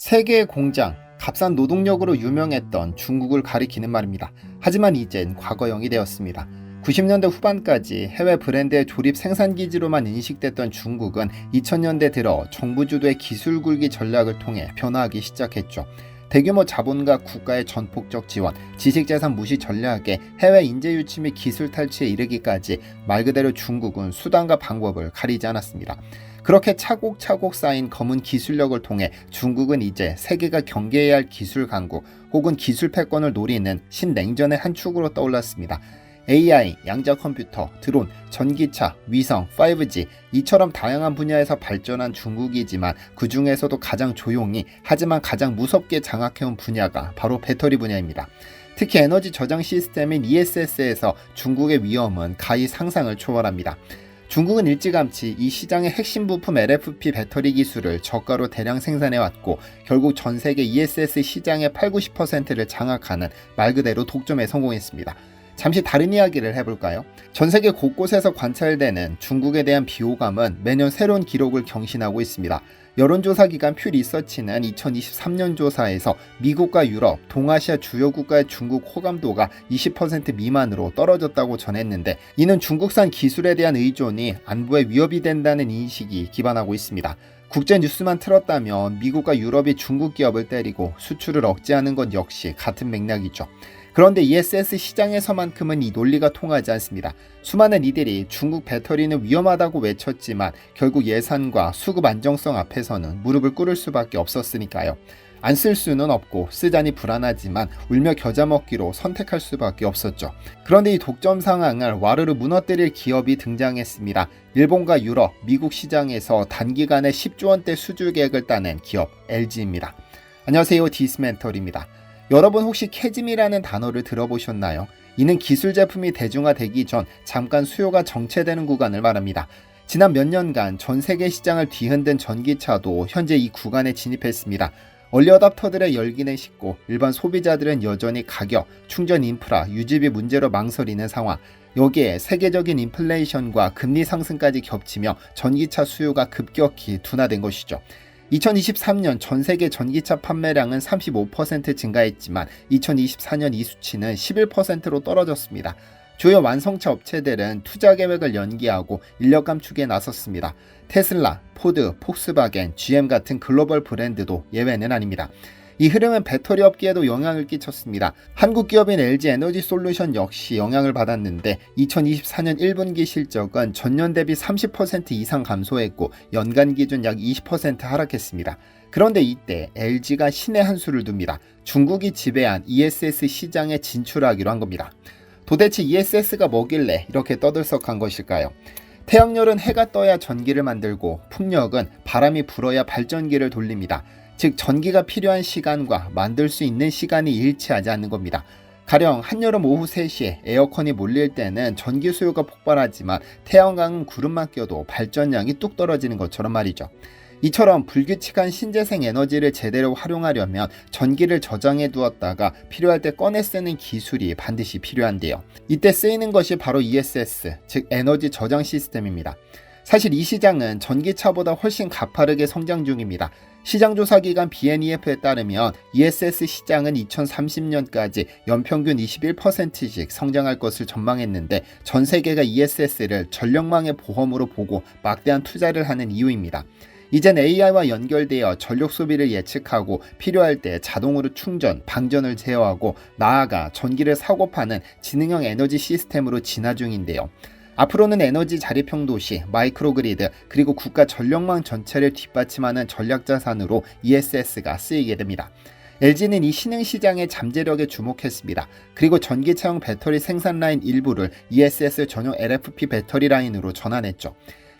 세계의 공장, 값싼 노동력으로 유명했던 중국을 가리키는 말입니다. 하지만 이젠 과거형이 되었습니다. 90년대 후반까지 해외 브랜드의 조립 생산기지로만 인식됐던 중국은 2000년대 들어 정부 주도의 기술 굴기 전략을 통해 변화하기 시작했죠. 대규모 자본과 국가의 전폭적 지원, 지식재산 무시 전략에 해외 인재 유치 및 기술 탈취에 이르기까지 말 그대로 중국은 수단과 방법을 가리지 않았습니다. 그렇게 차곡차곡 쌓인 검은 기술력을 통해 중국은 이제 세계가 경계해야 할 기술 강국 혹은 기술 패권을 노리는 신냉전의 한 축으로 떠올랐습니다. AI, 양자 컴퓨터, 드론, 전기차, 위성, 5G 이처럼 다양한 분야에서 발전한 중국이지만 그 중에서도 가장 조용히 하지만 가장 무섭게 장악해온 분야가 바로 배터리 분야입니다. 특히 에너지 저장 시스템인 ESS에서 중국의 위험은 가히 상상을 초월합니다. 중국은 일찌감치 이 시장의 핵심 부품 LFP 배터리 기술을 저가로 대량 생산해왔고 결국 전 세계 ESS 시장의 80-90%를 장악하는 말 그대로 독점에 성공했습니다. 잠시 다른 이야기를 해볼까요? 전 세계 곳곳에서 관찰되는 중국에 대한 비호감은 매년 새로운 기록을 경신하고 있습니다. 여론조사 기관 퓨 리서치는 2023년 조사에서 미국과 유럽, 동아시아 주요 국가의 중국 호감도가 20% 미만으로 떨어졌다고 전했는데 이는 중국산 기술에 대한 의존이 안보에 위협이 된다는 인식이 기반하고 있습니다. 국제 뉴스만 틀었다면 미국과 유럽이 중국 기업을 때리고 수출을 억제하는 것 역시 같은 맥락이죠. 그런데 ESS 시장에서만큼은 이 논리가 통하지 않습니다. 수많은 이들이 중국 배터리는 위험하다고 외쳤지만 결국 예산과 수급 안정성 앞에서는 무릎을 꿇을 수밖에 없었으니까요. 안 쓸 수는 없고 쓰자니 불안하지만 울며 겨자 먹기로 선택할 수밖에 없었죠. 그런데 이 독점 상황을 와르르 무너뜨릴 기업이 등장했습니다. 일본과 유럽, 미국 시장에서 단기간에 10조 원대 수주 계획을 따낸 기업 LG입니다. 안녕하세요, 디스멘털입니다. 여러분 혹시 캐즘이라는 단어를 들어보셨나요? 이는 기술 제품이 대중화되기 전 잠깐 수요가 정체되는 구간을 말합니다. 지난 몇 년간 전 세계 시장을 뒤흔든 전기차도 현재 이 구간에 진입했습니다. 얼리어답터들의 열기는 식고 일반 소비자들은 여전히 가격, 충전 인프라, 유지비 문제로 망설이는 상황. 여기에 세계적인 인플레이션과 금리 상승까지 겹치며 전기차 수요가 급격히 둔화된 것이죠. 2023년 전 세계 전기차 판매량은 35% 증가했지만 2024년 이 수치는 11%로 떨어졌습니다. 주요 완성차 업체들은 투자 계획을 연기하고 인력 감축에 나섰습니다. 테슬라, 포드, 폭스바겐, GM 같은 글로벌 브랜드도 예외는 아닙니다. 이 흐름은 배터리 업계에도 영향을 끼쳤습니다. 한국 기업인 LG 에너지 솔루션 역시 영향을 받았는데 2024년 1분기 실적은 전년 대비 30% 이상 감소했고 연간 기준 약 20% 하락했습니다. 그런데 이때 LG가 신의 한 수를 둡니다. 중국이 지배한 ESS 시장에 진출하기로 한 겁니다. 도대체 ESS가 뭐길래 이렇게 떠들썩한 것일까요? 태양열은 해가 떠야 전기를 만들고 풍력은 바람이 불어야 발전기를 돌립니다. 즉 전기가 필요한 시간과 만들 수 있는 시간이 일치하지 않는 겁니다. 가령 한여름 오후 3시에 에어컨이 몰릴 때는 전기 수요가 폭발하지만 태양광은 구름만 껴도 발전량이 뚝 떨어지는 것처럼 말이죠. 이처럼 불규칙한 신재생 에너지를 제대로 활용하려면 전기를 저장해 두었다가 필요할 때 꺼내 쓰는 기술이 반드시 필요한데요. 이때 쓰이는 것이 바로 ESS, 즉 에너지 저장 시스템입니다. 사실 이 시장은 전기차보다 훨씬 가파르게 성장 중입니다. 시장조사기관 BNEF에 따르면 ESS 시장은 2030년까지 연평균 21%씩 성장할 것을 전망했는데 전 세계가 ESS를 전력망의 보험으로 보고 막대한 투자를 하는 이유입니다. 이젠 AI와 연결되어 전력 소비를 예측하고 필요할 때 자동으로 충전, 방전을 제어하고 나아가 전기를 사고 파는 지능형 에너지 시스템으로 진화 중인데요. 앞으로는 에너지 자립형 도시, 마이크로그리드, 그리고 국가 전력망 전체를 뒷받침하는 전략자산으로 ESS가 쓰이게 됩니다. LG는 이 신흥 시장의 잠재력에 주목했습니다. 그리고 전기차용 배터리 생산 라인 일부를 ESS 전용 LFP 배터리 라인으로 전환했죠.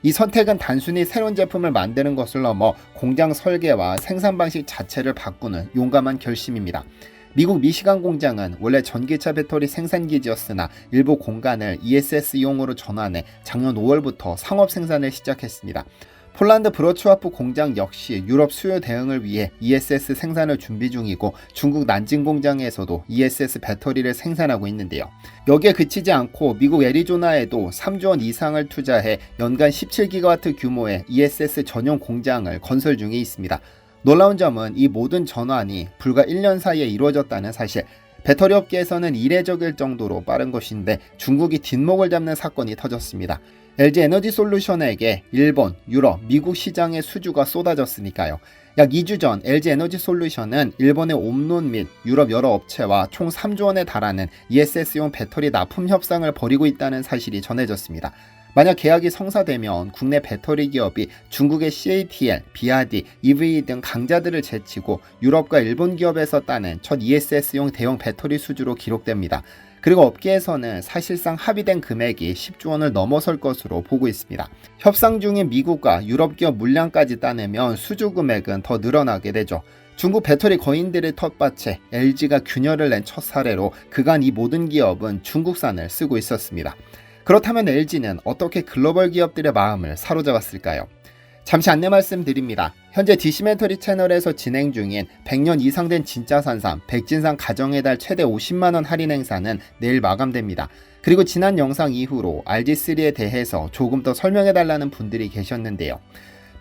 이 선택은 단순히 새로운 제품을 만드는 것을 넘어 공장 설계와 생산 방식 자체를 바꾸는 용감한 결심입니다. 미국 미시간 공장은 원래 전기차 배터리 생산기지였으나 일부 공간을 ESS용으로 전환해 작년 5월부터 상업 생산을 시작했습니다. 폴란드 브로츠와프 공장 역시 유럽 수요 대응을 위해 ESS 생산을 준비 중이고 중국 난징 공장에서도 ESS 배터리를 생산하고 있는데요. 여기에 그치지 않고 미국 애리조나에도 3조 원 이상을 투자해 연간 17기가와트 규모의 ESS 전용 공장을 건설 중에 있습니다. 놀라운 점은 이 모든 전환이 불과 1년 사이에 이루어졌다는 사실. 배터리 업계에서는 이례적일 정도로 빠른 것인데 중국이 뒷목을 잡는 사건이 터졌습니다. LG 에너지 솔루션에게 일본, 유럽, 미국 시장의 수주가 쏟아졌으니까요. 약 2주 전 LG 에너지 솔루션은 일본의 옴론 및 유럽 여러 업체와 총 3조 원에 달하는 ESS용 배터리 납품 협상을 벌이고 있다는 사실이 전해졌습니다. 만약 계약이 성사되면 국내 배터리 기업이 중국의 CATL, BYD, EVE 등 강자들을 제치고 유럽과 일본 기업에서 따낸 첫 ESS용 대형 배터리 수주로 기록됩니다. 그리고 업계에서는 사실상 합의된 금액이 10조 원을 넘어설 것으로 보고 있습니다. 협상 중인 미국과 유럽 기업 물량까지 따내면 수주 금액은 더 늘어나게 되죠. 중국 배터리 거인들의 텃밭에 LG가 균열을 낸 첫 사례로 그간 이 모든 기업은 중국산을 쓰고 있었습니다. 그렇다면 LG는 어떻게 글로벌 기업들의 마음을 사로잡았을까요? 잠시 안내 말씀드립니다. 현재 디시멘터리 채널에서 진행 중인 100년 이상 된 진짜 산삼, 백진산 가정의 달 최대 50만원 할인 행사는 내일 마감됩니다. 그리고 지난 영상 이후로 RG3에 대해서 조금 더 설명해달라는 분들이 계셨는데요.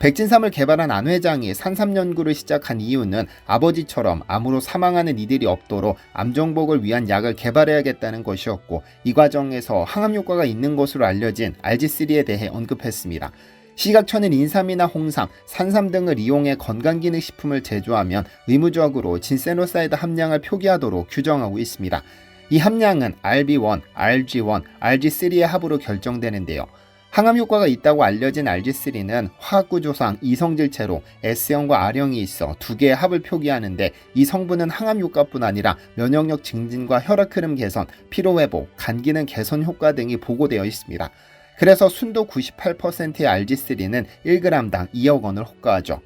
백진삼을 개발한 안 회장이 산삼 연구를 시작한 이유는 아버지처럼 암으로 사망하는 이들이 없도록 암 정복을 위한 약을 개발해야겠다는 것이었고, 이 과정에서 항암 효과가 있는 것으로 알려진 RG3에 대해 언급했습니다. 시각처는 인삼이나 홍삼, 산삼 등을 이용해 건강기능식품을 제조하면 의무적으로 진세노사이드 함량을 표기하도록 규정하고 있습니다. 이 함량은 RB1, RG1, RG3의 합으로 결정되는데요. 항암 효과가 있다고 알려진 RG3는 화학구조상 이성질체로 S형과 R형이 있어 두 개의 합을 표기하는데, 이 성분은 항암 효과뿐 아니라 면역력 증진과 혈액 흐름 개선, 피로회복, 간기능 개선 효과 등이 보고되어 있습니다. 그래서 순도 98%의 RG3는 1g당 2억 원을 호가하죠.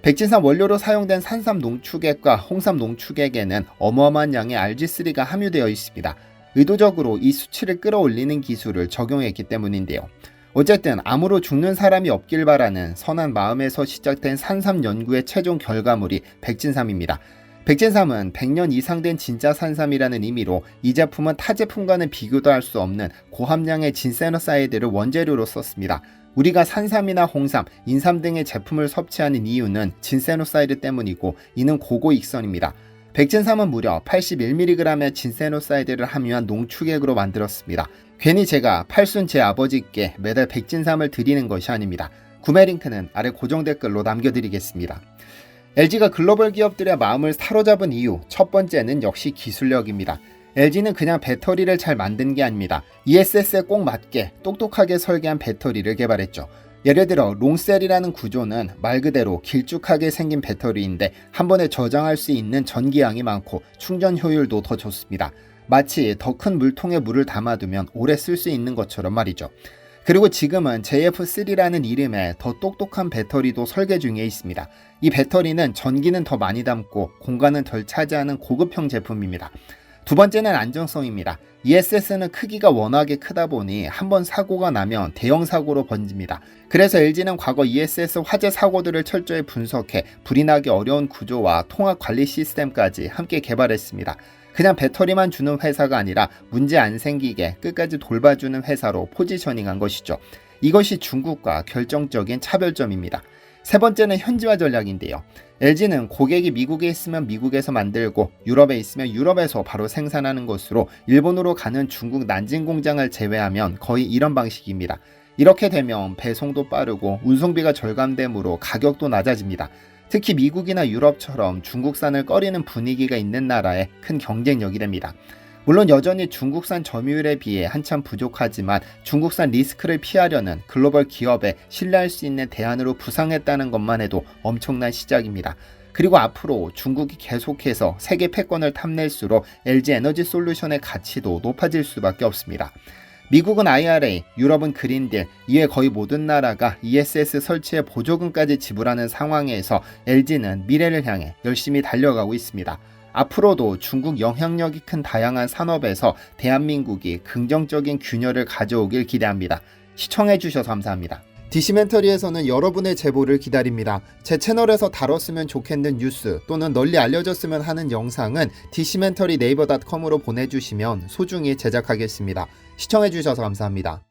백진산 원료로 사용된 산삼 농축액과 홍삼 농축액에는 어마어마한 양의 RG3가 함유되어 있습니다. 의도적으로 이 수치를 끌어올리는 기술을 적용했기 때문인데요. 어쨌든 암으로 죽는 사람이 없길 바라는 선한 마음에서 시작된 산삼 연구의 최종 결과물이 백진삼입니다. 백진삼은 100년 이상 된 진짜 산삼이라는 의미로 이 제품은 타 제품과는 비교도 할 수 없는 고함량의 진세노사이드를 원재료로 썼습니다. 우리가 산삼이나 홍삼, 인삼 등의 제품을 섭취하는 이유는 진세노사이드 때문이고, 이는 고고익선입니다. 백진삼은 무려 81mg의 진세노사이드를 함유한 농축액으로 만들었습니다. 괜히 제가 팔순 제 아버지께 매달 백진삼을 드리는 것이 아닙니다. 구매 링크는 아래 고정 댓글로 남겨드리겠습니다. LG가 글로벌 기업들의 마음을 사로잡은 이유, 첫 번째는 역시 기술력입니다. LG는 그냥 배터리를 잘 만든 게 아닙니다. ESS에 꼭 맞게 똑똑하게 설계한 배터리를 개발했죠. 예를 들어 롱셀이라는 구조는 말 그대로 길쭉하게 생긴 배터리인데 한 번에 저장할 수 있는 전기량이 많고 충전 효율도 더 좋습니다. 마치 더 큰 물통에 물을 담아두면 오래 쓸 수 있는 것처럼 말이죠. 그리고 지금은 JF3라는 이름의 더 똑똑한 배터리도 설계 중에 있습니다. 이 배터리는 전기는 더 많이 담고 공간은 덜 차지하는 고급형 제품입니다. 두 번째는 안정성입니다. ESS는 크기가 워낙에 크다 보니 한번 사고가 나면 대형 사고로 번집니다. 그래서 LG는 과거 ESS 화재 사고들을 철저히 분석해 불이 나기 어려운 구조와 통합 관리 시스템까지 함께 개발했습니다. 그냥 배터리만 주는 회사가 아니라 문제 안 생기게 끝까지 돌봐주는 회사로 포지셔닝한 것이죠. 이것이 중국과 결정적인 차별점입니다. 세 번째는 현지화 전략인데요. LG는 고객이 미국에 있으면 미국에서 만들고 유럽에 있으면 유럽에서 바로 생산하는 것으로 일본으로 가는 중국 난징 공장을 제외하면 거의 이런 방식입니다. 이렇게 되면 배송도 빠르고 운송비가 절감되므로 가격도 낮아집니다. 특히 미국이나 유럽처럼 중국산을 꺼리는 분위기가 있는 나라에 큰 경쟁력이 됩니다. 물론 여전히 중국산 점유율에 비해 한참 부족하지만 중국산 리스크를 피하려는 글로벌 기업에 신뢰할 수 있는 대안으로 부상했다는 것만 해도 엄청난 시작입니다. 그리고 앞으로 중국이 계속해서 세계 패권을 탐낼수록 LG 에너지 솔루션의 가치도 높아질 수밖에 없습니다. 미국은 IRA, 유럽은 그린딜, 이외 거의 모든 나라가 ESS 설치에 보조금까지 지불하는 상황에서 LG는 미래를 향해 열심히 달려가고 있습니다. 앞으로도 중국 영향력이 큰 다양한 산업에서 대한민국이 긍정적인 균열을 가져오길 기대합니다. 시청해주셔서 감사합니다. 디시멘터리에서는 여러분의 제보를 기다립니다. 제 채널에서 다뤘으면 좋겠는 뉴스 또는 널리 알려졌으면 하는 영상은 디시멘터리 네이버.com으로 보내주시면 소중히 제작하겠습니다. 시청해주셔서 감사합니다.